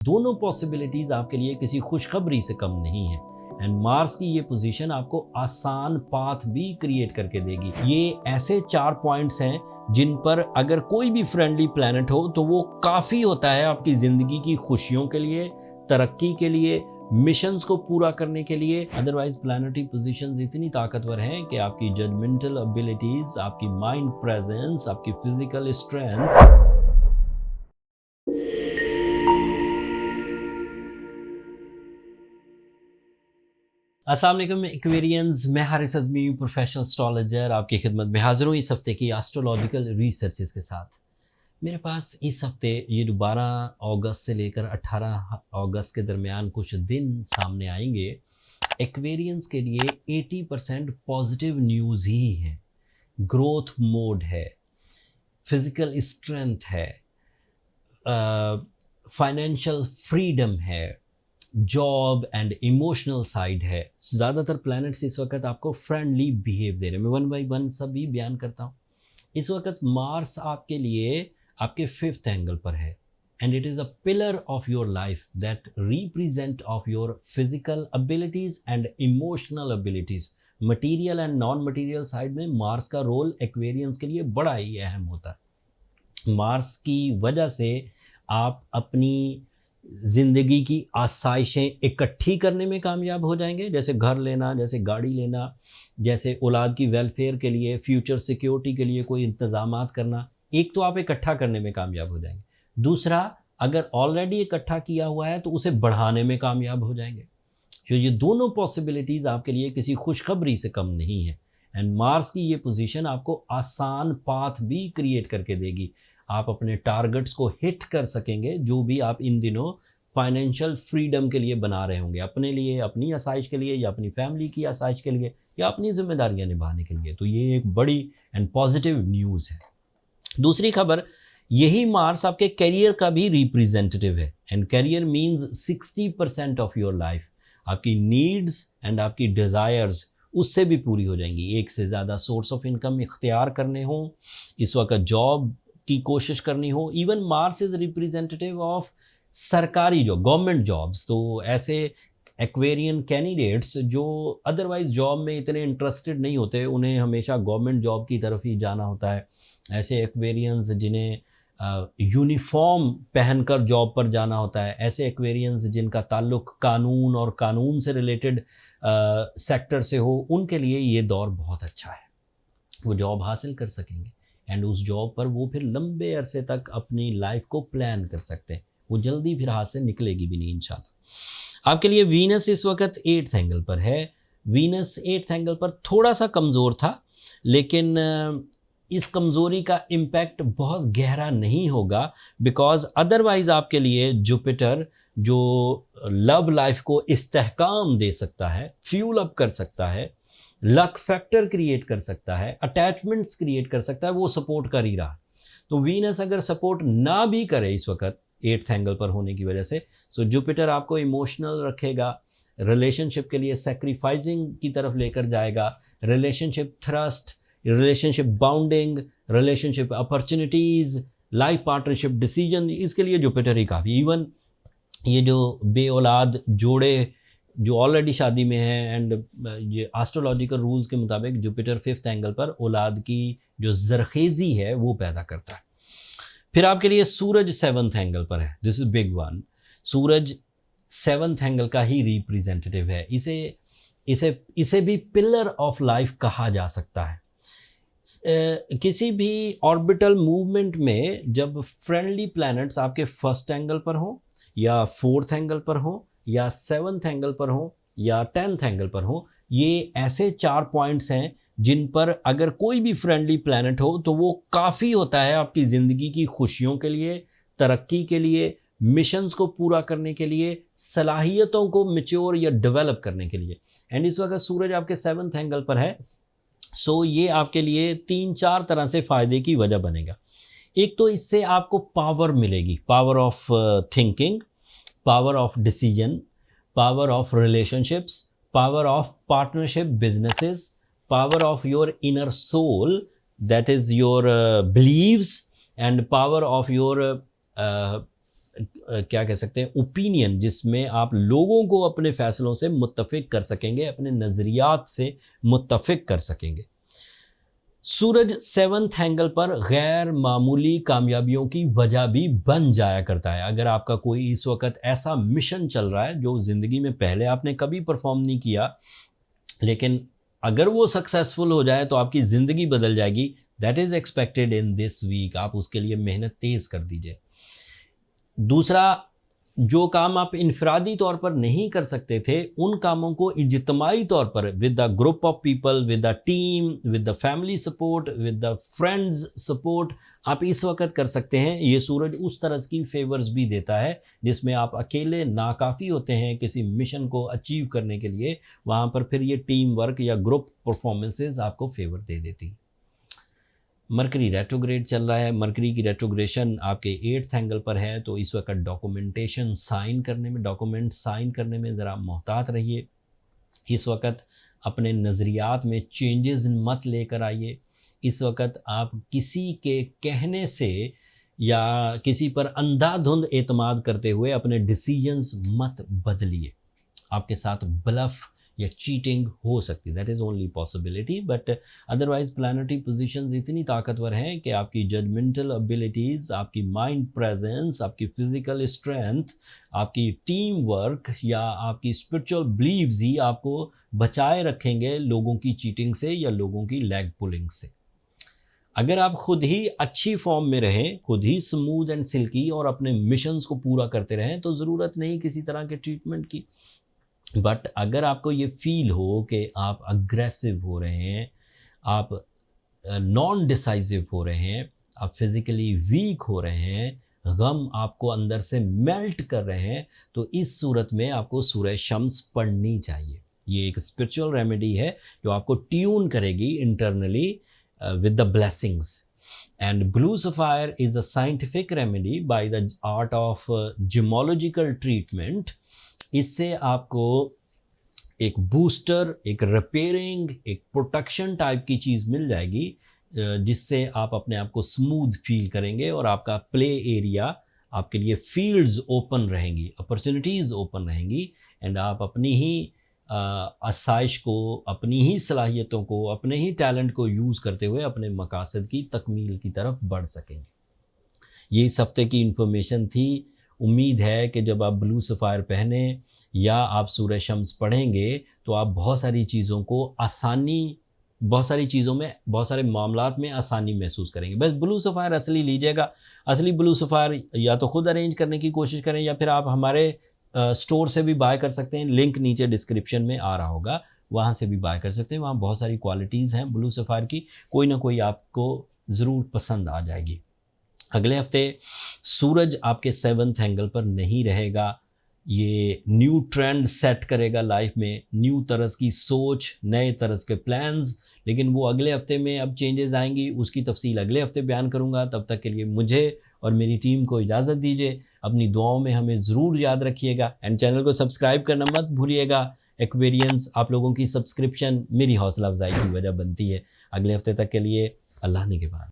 दोनों पॉसिबिलिटीज आपके लिए किसी खुशखबरी से कम नहीं है। एंड मार्स की ये पोजीशन आपको आसान पाथ भी क्रिएट करके देगी। ये ऐसे 4 पॉइंट्स हैं जिन पर अगर कोई भी फ्रेंडली प्लैनेट हो तो वो काफ़ी होता है आपकी ज़िंदगी की खुशियों के लिए, तरक्की के लिए, मिशंस को पूरा करने के लिए। अदरवाइज प्लैनेटरी पोजीशंस इतनी ताकतवर हैं कि आपकी जजमेंटल एबिलिटीज, आपकी माइंड प्रेजेंस, आपकी फिजिकल स्ट्रेंथ। अस्सलाम वालेकुम एक्वेरियंस, मैं हारिस अज़मी, प्रोफेशनल एस्ट्रोलॉजर, आपकी खिदमत में हाजिर हूँ इस हफ्ते की एस्ट्रोलॉजिकल रिसर्चेस के साथ। मेरे पास इस हफ्ते ये 12 अगस्त से लेकर 18 अगस्त के दरमियान कुछ दिन सामने आएंगे। एक्वेरियंस के लिए 80% पॉजिटिव न्यूज़ ही है। ग्रोथ मोड है, फिजिकल स्ट्रेंथ है, फाइनेंशियल फ्रीडम है, जॉब एंड इमोशनल साइड है। ज़्यादातर प्लैनेट्स इस वक्त आपको फ्रेंडली बिहेव दे रहे हैं। मैं 1 बाय 1 सभी बयान करता हूँ। इस वक्त मार्स आपके लिए आपके 5th एंगल पर है and it is a pillar of your life that represent of your physical abilities and emotional abilities. Material and non material side में मार्स का रोल एक्वेरियंस के लिए बड़ा ही अहम होता है। मार्स की वजह से आप अपनी ज़िंदगी की आसाइशें इकट्ठी करने में कामयाब हो जाएंगे, जैसे घर लेना, जैसे गाड़ी लेना, जैसे औलाद की वेलफेयर के लिए, फ्यूचर सिक्योरिटी के लिए कोई इंतज़ामात करना। एक तो आप इकट्ठा करने में कामयाब हो जाएंगे, दूसरा अगर ऑलरेडी इकट्ठा किया हुआ है तो उसे बढ़ाने में कामयाब हो जाएंगे। तो ये दोनों पॉसिबिलिटीज़ आपके लिए किसी खुशखबरी से कम नहीं है। एंड मार्स की ये पोजीशन आपको आसान पाथ भी क्रिएट करके देगी। आप अपने टारगेट्स को हिट कर सकेंगे जो भी आप इन दिनों फाइनेंशियल फ्रीडम के लिए बना रहे होंगे, अपने लिए, अपनी आसाइश के लिए, या अपनी फैमिली की आसाइश के लिए, या अपनी जिम्मेदारियां निभाने के लिए। तो ये एक बड़ी एंड पॉजिटिव न्यूज़ है। दूसरी खबर, यही मार्स आपके करियर का भी रिप्रेजेंटेटिव है and career means 60% of your life. आपकी नीड्स एंड आपकी डिज़ायर्स उससे भी पूरी हो जाएंगी। एक से ज़्यादा सोर्स ऑफ इनकम इख्तियार करने हों, इस वक्त जॉब की कोशिश करनी हो। Even Mars is representative of सरकारी जॉब, गवर्नमेंट जॉब्स। तो ऐसे एक्वेरियन कैंडिडेट्स जो अदरवाइज जॉब में इतने इंटरेस्टेड नहीं होते, उन्हें हमेशा गवर्नमेंट जॉब की तरफ ही जाना होता है। ऐसे एक्वेरियंस जिन्हें यूनिफॉर्म पहनकर जॉब पर जाना होता है, ऐसे एक्वेरियंस जिनका ताल्लुक कानून और कानून से रिलेटेड सेक्टर से हो, उनके लिए ये दौर बहुत अच्छा है। वो जॉब हासिल कर सकेंगे एंड उस जॉब पर वो फिर लंबे अरसे तक अपनी लाइफ को प्लान कर सकते हैं। वो जल्दी फिर हाथ से निकलेगी भी नहीं इंशाल्लाह। आपके लिए वीनस इस वक्त 8th एंगल पर है। वीनस 8th एंगल पर थोड़ा सा कमज़ोर था, लेकिन इस कमज़ोरी का इम्पैक्ट बहुत गहरा नहीं होगा, बिकॉज अदरवाइज़ आपके लिए जुपिटर जो लव लाइफ को इस्तेहकाम दे सकता है, फ्यूल अप कर सकता है, लक फैक्टर क्रिएट कर सकता है, अटैचमेंट्स क्रिएट कर सकता है, वो सपोर्ट कर ही रहा। तो वीनस अगर सपोर्ट ना भी करे इस वक्त 8th एंगल पर होने की वजह से, सो जुपिटर आपको इमोशनल रखेगा, रिलेशनशिप के लिए सेक्रीफाइसिंग की तरफ लेकर जाएगा, relationship thrust, relationship bounding, relationship opportunities, life partnership decision, इसके लिए जुपिटर ही काफ़ी। इवन ये जो बे औलाद जोड़े जो ऑलरेडी शादी में है, एंड ये एस्ट्रोलॉजिकल रूल्स के मुताबिक जुपिटर 5th एंगल पर औलाद की जो जरखेज़ी है वो पैदा करता है। फिर आपके लिए सूरज 7th एंगल पर है। This is big one. Suraj 7th angle का ही रिप्रेजेंटेटिव है। इसे भी पिलर ऑफ लाइफ कहा जा सकता है। किसी भी ऑर्बिटल मूवमेंट में जब फ्रेंडली प्लैनेट्स आपके 1st एंगल पर हो, या 4th एंगल पर हो, या 7th एंगल पर हो, या 10th एंगल पर हो, ये ऐसे 4 पॉइंट्स हैं जिन पर अगर कोई भी फ्रेंडली प्लैनेट हो तो वो काफ़ी होता है आपकी ज़िंदगी की खुशियों के लिए, तरक्की के लिए, मिशंस को पूरा करने के लिए, सलाहियतों को मैच्योर या डेवलप करने के लिए। एंड इस वक्त सूरज आपके 7th एंगल पर है। सो ये आपके लिए 3-4 तरह से फ़ायदे की वजह बनेगा। एक तो इससे आपको पावर मिलेगी, power of thinking, power of decision, power of relationships, power of partnership businesses, power of your inner soul, that is your beliefs, and power of your क्या कह सकते हैं, ओपिनियन, जिसमें आप लोगों को अपने फैसलों से मुत्तफिक कर सकेंगे, अपने नज़रियात से मुत्तफिक कर सकेंगे। सूरज 7th एंगल पर गैर मामूली कामयाबियों की वजह भी बन जाया करता है। अगर आपका कोई इस वक्त ऐसा मिशन चल रहा है जो ज़िंदगी में पहले आपने कभी परफॉर्म नहीं किया, लेकिन अगर वो सक्सेसफुल हो जाए तो आपकी ज़िंदगी बदल जाएगी, that is expected in this week. आप उसके लिए मेहनत तेज़ कर दीजिए। दूसरा, जो काम आप इनफरादी तौर पर नहीं कर सकते थे, उन कामों को इज्तिमाई तौर पर with the group of people, with the team, with the family support, with the friends support आप इस वक्त कर सकते हैं। ये सूरज उस तरह की फेवर्स भी देता है जिसमें आप अकेले नाकाफ़ी होते हैं किसी मिशन को अचीव करने के लिए, वहाँ पर फिर ये टीम वर्क या ग्रुप परफॉर्मेंसेस आपको फेवर दे देती। मरकरी रेट्रोग्रेड चल रहा है। मरकरी की रेट्रोग्रेशन आपके 8th एंगल पर है, तो इस वक्त डॉक्यूमेंटेशन साइन करने में, डॉक्यूमेंट साइन करने में ज़रा मोहतात रहिए। इस वक्त अपने नज़रियात में चेंजेस मत लेकर आइए। इस वक्त आप किसी के कहने से या किसी पर अंधाधुंध एतमाद करते हुए अपने डिसीजंस मत बदलिए। आपके साथ ब्लफ या चीटिंग हो सकती है, that is only possibility, but otherwise planetary positions इतनी ताकतवर हैं कि आपकी जजमेंटल एबिलिटीज़, आपकी माइंड प्रेजेंस, आपकी फिजिकल स्ट्रेंथ, आपकी टीम वर्क या आपकी स्पिरिचुअल बिलीव्स ही आपको बचाए रखेंगे लोगों की चीटिंग से या लोगों की लेग पुलिंग से। अगर आप खुद ही अच्छी फॉर्म में रहें, खुद ही स्मूथ एंड सिल्की और अपने मिशंस को पूरा करते रहें, तो ज़रूरत नहीं किसी तरह के ट्रीटमेंट की। बट अगर आपको ये फील हो कि आप अग्रेसिव हो रहे हैं, आप नॉन डिसाइसिव हो रहे हैं, आप फिज़िकली वीक हो रहे हैं, गम आपको अंदर से मेल्ट कर रहे हैं, तो इस सूरत में आपको सूरह शम्स पढ़नी चाहिए। ये एक स्पिरिचुअल रेमेडी है जो आपको ट्यून करेगी internally with the blessings. And blue sapphire is a scientific remedy by the art of gemological treatment. इससे आपको एक बूस्टर, एक रिपेयरिंग, एक प्रोटेक्शन टाइप की चीज़ मिल जाएगी जिससे आप अपने आप को स्मूथ फील करेंगे और आपका प्ले एरिया, आपके लिए फील्ड्स ओपन रहेंगी, अपॉर्चुनिटीज़ ओपन रहेंगी, एंड आप अपनी ही आसाइश को, अपनी ही सलाहियतों को, अपने ही टैलेंट को यूज़ करते हुए अपने मकासद की तकमील की तरफ बढ़ सकेंगे। ये इस हफ्ते की इन्फॉर्मेशन थी। उम्मीद है कि जब आप ब्लू सफ़ायर पहने या आप सूरह शम्स पढ़ेंगे तो आप बहुत सारी चीज़ों को आसानी, बहुत सारी चीज़ों में, बहुत सारे मामलात में आसानी महसूस करेंगे। बस ब्लू सफ़ायर असली लीजिएगा। असली ब्लू सफ़ायर या तो ख़ुद अरेंज करने की कोशिश करें या फिर आप हमारे स्टोर से भी बाय कर सकते हैं। लिंक नीचे डिस्क्रिप्शन में आ रहा होगा, वहाँ से भी बाय कर सकते हैं। वहाँ बहुत सारी क्वालिटीज़ हैं ब्लू सफ़ायर की, कोई ना कोई आपको ज़रूर पसंद आ जाएगी। अगले हफ्ते सूरज आपके 7th एंगल पर नहीं रहेगा। ये न्यू ट्रेंड सेट करेगा लाइफ में, न्यू तरह की सोच, नए तरह के प्लान्स, लेकिन वो अगले हफ्ते में अब चेंजेस आएंगी, उसकी तफसील अगले हफ्ते बयान करूँगा। तब तक के लिए मुझे और मेरी टीम को इजाज़त दीजिए। अपनी दुआओं में हमें ज़रूर याद रखिएगा एंड चैनल को सब्सक्राइब करना मत भूलिएगा। एक्वेरियंस, आप लोगों की सब्सक्रिप्शन मेरी हौसला अफजाई की वजह बनती है। अगले हफ्ते तक के लिए अल्लाह ने के बाद।